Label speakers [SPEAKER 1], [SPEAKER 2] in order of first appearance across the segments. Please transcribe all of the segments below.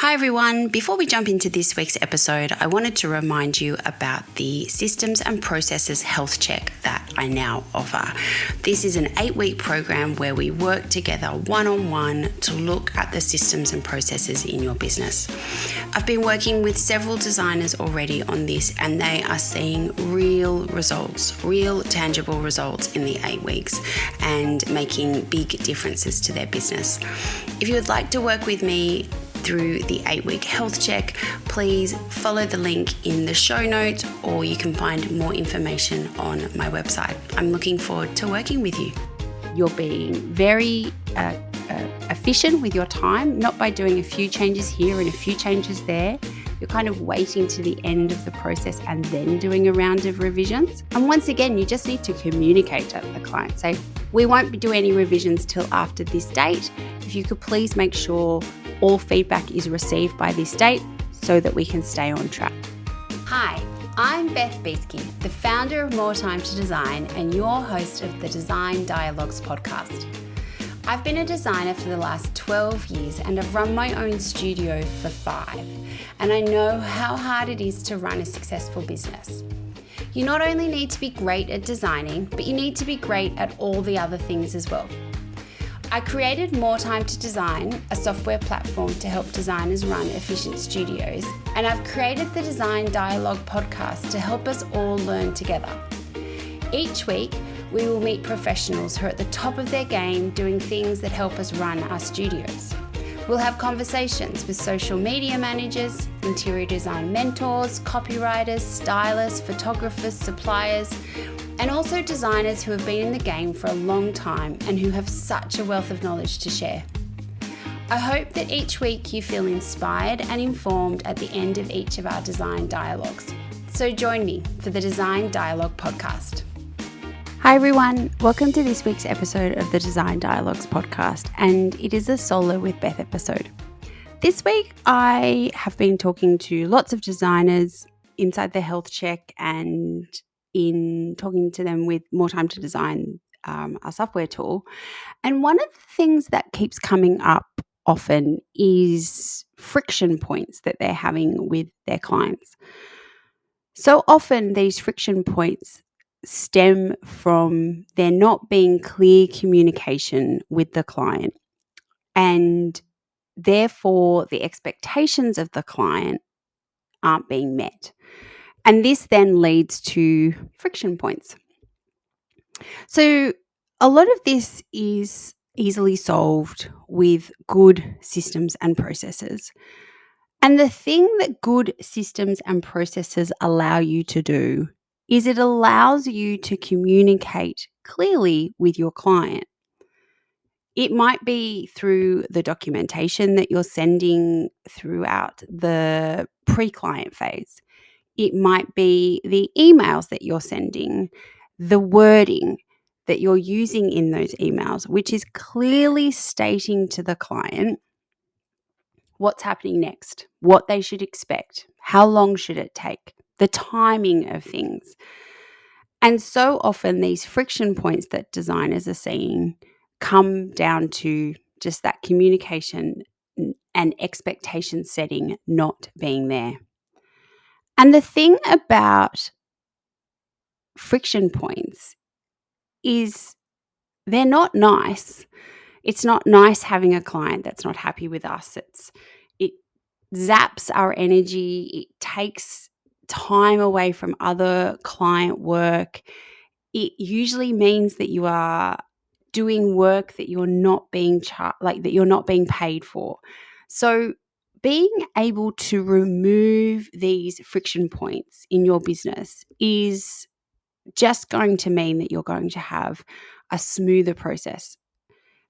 [SPEAKER 1] Hi everyone, before we jump into this week's episode, I wanted to remind you about the Systems and Processes Health Check that I now offer. This is an 8-week program where we work together one-on-one to look at the systems and processes in your business. I've been working with several designers already on this and they are seeing real results, real tangible results in the 8 weeks and making big differences to their business. If you would like to work with me through the 8-week health check, please follow the link in the show notes or you can find more information on my website. I'm looking forward to working with you. You're being very efficient with your time, not by doing a few changes here and a few changes there. You're kind of waiting to the end of the process and then doing a round of revisions. And once again, you just need to communicate to the client. Say, we won't do any revisions till after this date. If you could please make sure all feedback is received by this date so that we can stay on track. Hi, I'm Beth, the founder of More Time to Design and your host of the Design Dialogues podcast. I've been a designer for the last 12 years and I've run my own studio for 5. And I know how hard it is to run a successful business. You not only need to be great at designing, but you need to be great at all the other things as well. I created More Time to Design, a software platform to help designers run efficient studios, and I've created the Design Dialogue podcast to help us all learn together. Each week, we will meet professionals who are at the top of their game doing things that help us run our studios. We'll have conversations with social media managers, interior design mentors, copywriters, stylists, photographers, suppliers, and also designers who have been in the game for a long time and who have such a wealth of knowledge to share. I hope that each week you feel inspired and informed at the end of each of our design dialogues. So join me for the Design Dialogue podcast. Hi everyone, welcome to this week's episode of the Design Dialogues podcast, and it is a solo with Beth episode. This week I have been talking to lots of designers inside the health check and in talking to them with More Time to Design, our software tool. And one of the things that keeps coming up often is friction points that they're having with their clients. So often these friction points stem from there not being clear communication with the client, and therefore the expectations of the client aren't being met. And this then leads to friction points. So a lot of this is easily solved with good systems and processes. And the thing that good systems and processes allow you to do is it allows you to communicate clearly with your client. It might be through the documentation that you're sending throughout the pre-client phase. It might be the emails that you're sending, the wording that you're using in those emails, which is clearly stating to the client what's happening next, what they should expect, how long should it take, the timing of things. And so often these friction points that designers are seeing come down to just that communication and expectation setting not being there. And the thing about friction points is they're not nice. It's not nice having a client that's not happy with us. It zaps our energy. It takes time away from other client work. It usually means that you are doing work that you're not being that you're not being paid for. So being able to remove these friction points in your business is just going to mean that you're going to have a smoother process.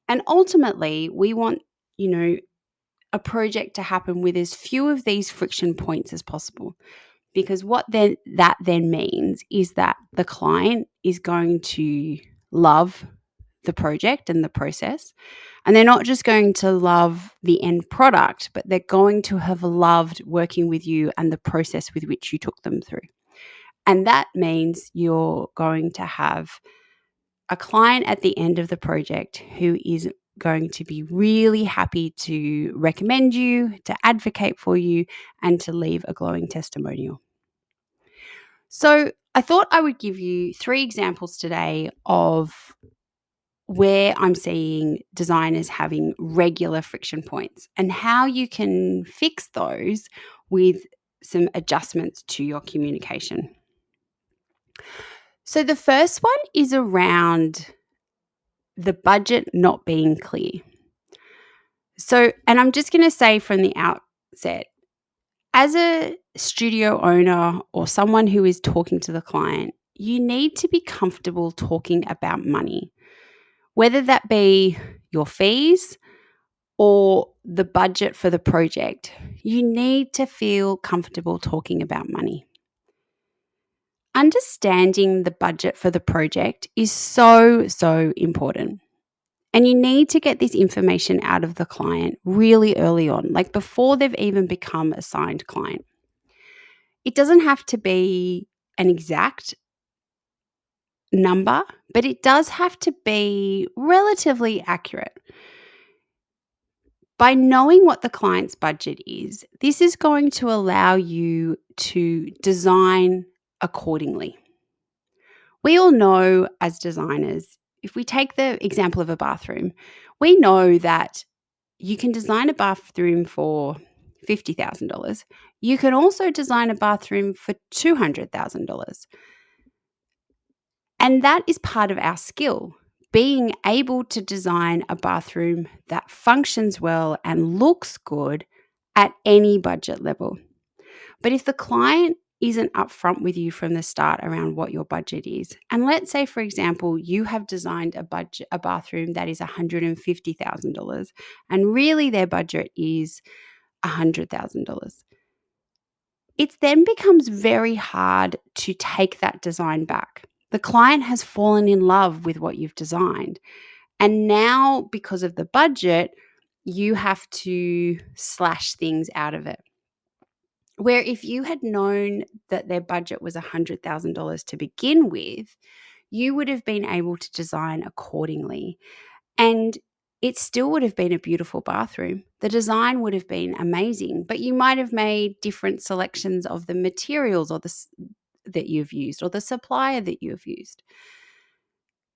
[SPEAKER 1] And ultimately, we want, a project to happen with as few of these friction points as possible. Because what that then means is that the client is going to love the project and the process. And they're not just going to love the end product, but they're going to have loved working with you and the process with which you took them through. And that means you're going to have a client at the end of the project who is going to be really happy to recommend you, to advocate for you, and to leave a glowing testimonial. So I thought I would give you 3 examples today of where I'm seeing designers having regular friction points and how you can fix those with some adjustments to your communication. So the first one is around the budget not being clear. And I'm just going to say from the outset, as a studio owner or someone who is talking to the client, you need to be comfortable talking about money, whether that be your fees or the budget for the project. You need to feel comfortable talking about money. Understanding the budget for the project is so important. And you need to get this information out of the client really early on, like before they've even become a signed client. It doesn't have to be an exact number, but it does have to be relatively accurate. By knowing what the client's budget is, this is going to allow you to design accordingly. We all know as designers, if we take the example of a bathroom, we know that you can design a bathroom for $50,000. You can also design a bathroom for $200,000. And that is part of our skill, being able to design a bathroom that functions well and looks good at any budget level. But if the client isn't upfront with you from the start around what your budget is, and let's say, for example, you have designed a bathroom that is $150,000, and really their budget is $100,000. It then becomes very hard to take that design back. The client has fallen in love with what you've designed. And now, because of the budget, you have to slash things out of it. Where if you had known that their budget was $100,000 to begin with, you would have been able to design accordingly. And it still would have been a beautiful bathroom. The design would have been amazing, but you might have made different selections of the materials that you've used or the supplier that you've used.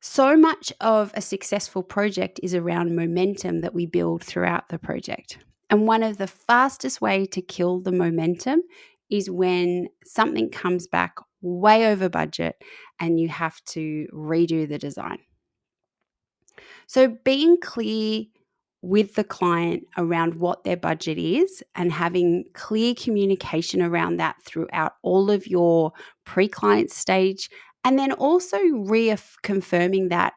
[SPEAKER 1] So much of a successful project is around momentum that we build throughout the project. And one of the fastest ways to kill the momentum is when something comes back way over budget and you have to redo the design. So being clear with the client around what their budget is and having clear communication around that throughout all of your pre-client stage, and then also reconfirming that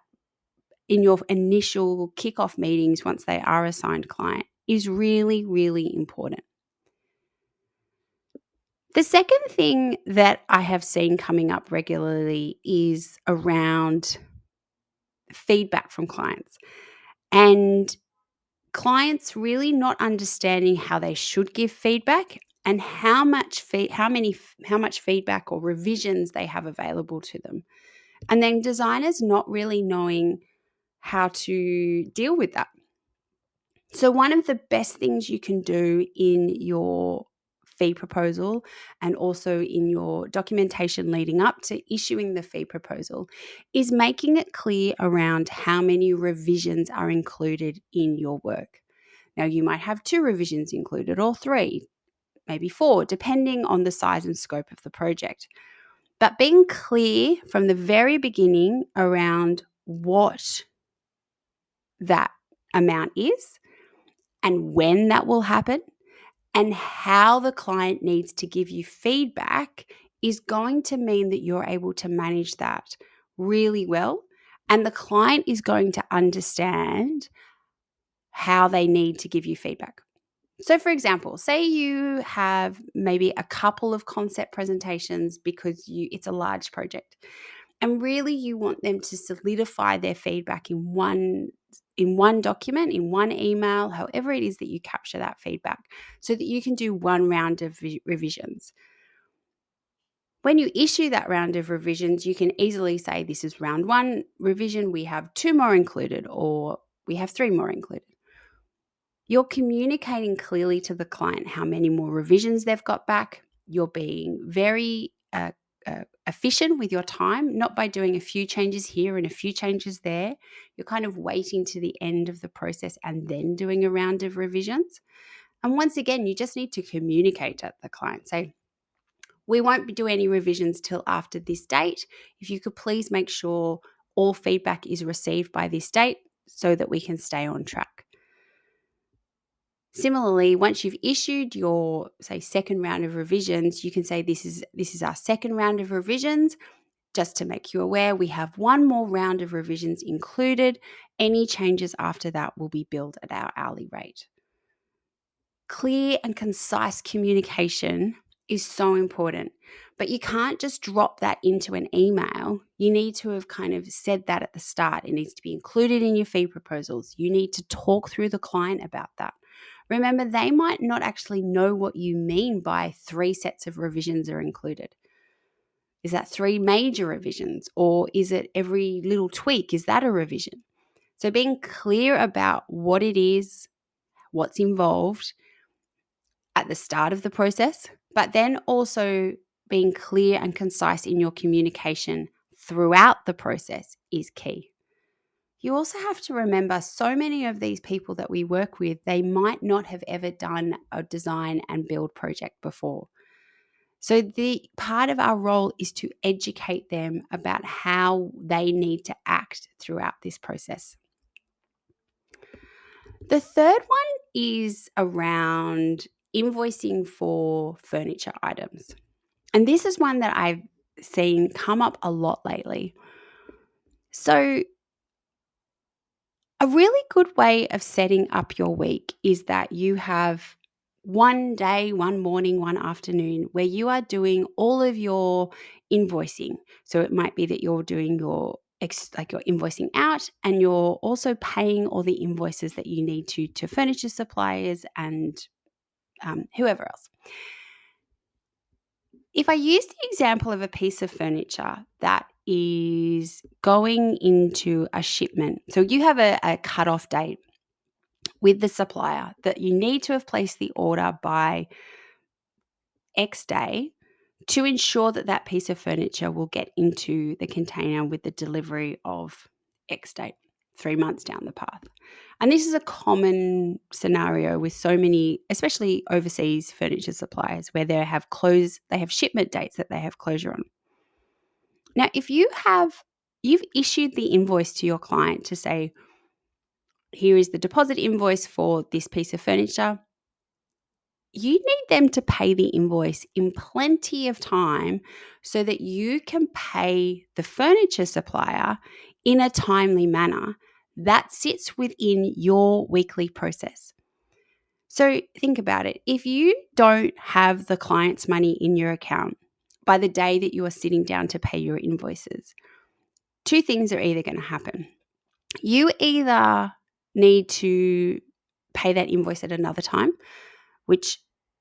[SPEAKER 1] in your initial kickoff meetings once they are a signed client is really, really important. The second thing that I have seen coming up regularly is around feedback from clients. And clients really not understanding how they should give feedback and how much feedback or revisions they have available to them. And then designers not really knowing how to deal with that. So one of the best things you can do in your fee proposal and also in your documentation leading up to issuing the fee proposal is making it clear around how many revisions are included in your work. Now, you might have 2 revisions included or 3, maybe 4, depending on the size and scope of the project. But being clear from the very beginning around what that amount is and when that will happen and how the client needs to give you feedback is going to mean that you're able to manage that really well. And the client is going to understand how they need to give you feedback. So, for example, say you have maybe a couple of concept presentations because it's a large project, and really you want them to solidify their feedback in one document, in one email, however it is that you capture that feedback, so that you can do one round of revisions. When you issue that round of revisions, you can easily say, this is round 1 revision, we have 2 more included, or we have 3 more included. You're communicating clearly to the client how many more revisions they've got back. You're being very efficient with your time, not by doing a few changes here and a few changes there. You're kind of waiting to the end of the process and then doing a round of revisions. And once again, you just need to communicate to the client. Say, we won't do any revisions till after this date. If you could please make sure all feedback is received by this date so that we can stay on track. Similarly, once you've issued your, say, second round of revisions, you can say this is our second round of revisions. Just to make you aware, we have one more round of revisions included. Any changes after that will be billed at our hourly rate. Clear and concise communication is so important, but you can't just drop that into an email. You need to have kind of said that at the start. It needs to be included in your fee proposals. You need to talk through the client about that. Remember, they might not actually know what you mean by 3 sets of revisions are included. Is that 3 major revisions, or is it every little tweak? Is that a revision? So being clear about what it is, what's involved at the start of the process, but then also being clear and concise in your communication throughout the process is key. You also have to remember, so many of these people that we work with, they might not have ever done a design and build project before. So the part of our role is to educate them about how they need to act throughout this process. The third one is around invoicing for furniture items. And this is one that I've seen come up a lot lately. So a really good way of setting up your week is that you have one day, one morning, one afternoon where you are doing all of your invoicing. So it might be that you're doing your you're invoicing out, and you're also paying all the invoices that you need to furniture suppliers and whoever else. If I use the example of a piece of furniture that is going into a shipment, so you have a cutoff date with the supplier that you need to have placed the order by X day to ensure that that piece of furniture will get into the container with the delivery of X date, 3 months down the path. And this is a common scenario with so many, especially overseas furniture suppliers, where they have shipment dates that they have closure on. Now, if you've issued the invoice to your client to say, here is the deposit invoice for this piece of furniture, you need them to pay the invoice in plenty of time so that you can pay the furniture supplier in a timely manner that sits within your weekly process. So think about it. If you don't have the client's money in your account by the day that you are sitting down to pay your invoices, 2 things are either going to happen. You either need to pay that invoice at another time, which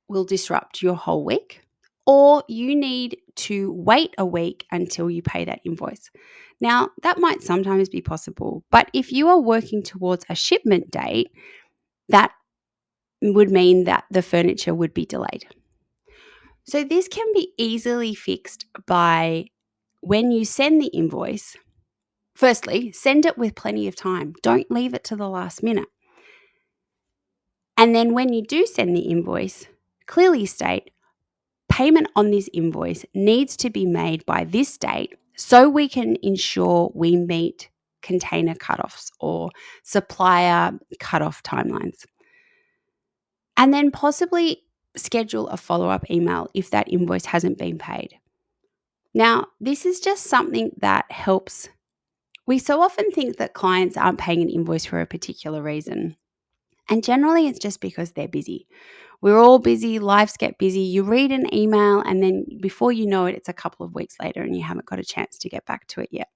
[SPEAKER 1] will disrupt your whole week, or you need to wait a week until you pay that invoice. Now, that might sometimes be possible, but if you are working towards a shipment date, that would mean that the furniture would be delayed. So this can be easily fixed by, when you send the invoice, firstly, send it with plenty of time. Don't leave it to the last minute. And then when you do send the invoice, clearly state, payment on this invoice needs to be made by this date so we can ensure we meet container cutoffs or supplier cutoff timelines. And then possibly schedule a follow-up email if that invoice hasn't been paid. Now, this is just something that helps. We so often think that clients aren't paying an invoice for a particular reason. And generally it's just because they're busy. We're all busy, lives get busy. You read an email and then before you know it, it's a couple of weeks later and you haven't got a chance to get back to it yet.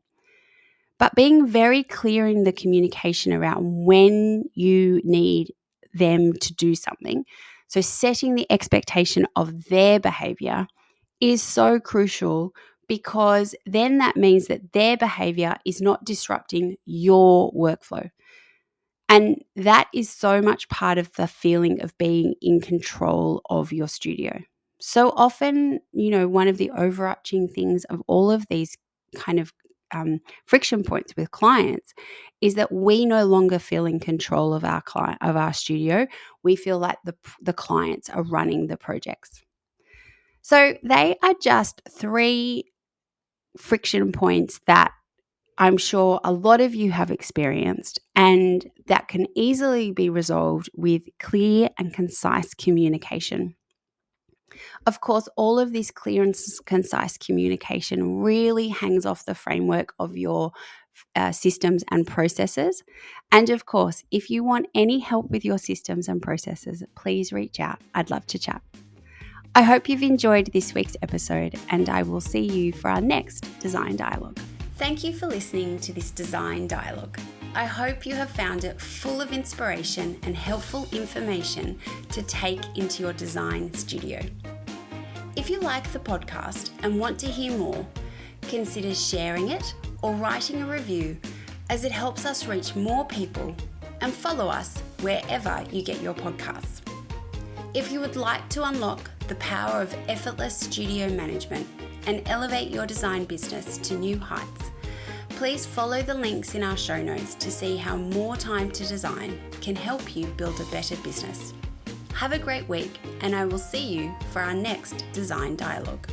[SPEAKER 1] But being very clear in the communication around when you need them to do something, so setting the expectation of their behavior is so crucial, because then that means that their behavior is not disrupting your workflow. And that is so much part of the feeling of being in control of your studio. So often, one of the overarching things of all of these kind of friction points with clients is that we no longer feel in control of our studio. We feel like the clients are running the projects. So they are just 3 friction points that I'm sure a lot of you have experienced, and that can easily be resolved with clear and concise communication. Of course, all of this clear and concise communication really hangs off the framework of your systems and processes. And of course, if you want any help with your systems and processes, please reach out. I'd love to chat. I hope you've enjoyed this week's episode, and I will see you for our next Design Dialogue. Thank you for listening to this Design Dialogue. I hope you have found it full of inspiration and helpful information to take into your design studio. If you like the podcast and want to hear more, consider sharing it or writing a review, as it helps us reach more people, and follow us wherever you get your podcasts. If you would like to unlock the power of effortless studio management and elevate your design business to new heights, please follow the links in our show notes to see how more time to design can help you build a better business. Have a great week, and I will see you for our next Design Dialogue.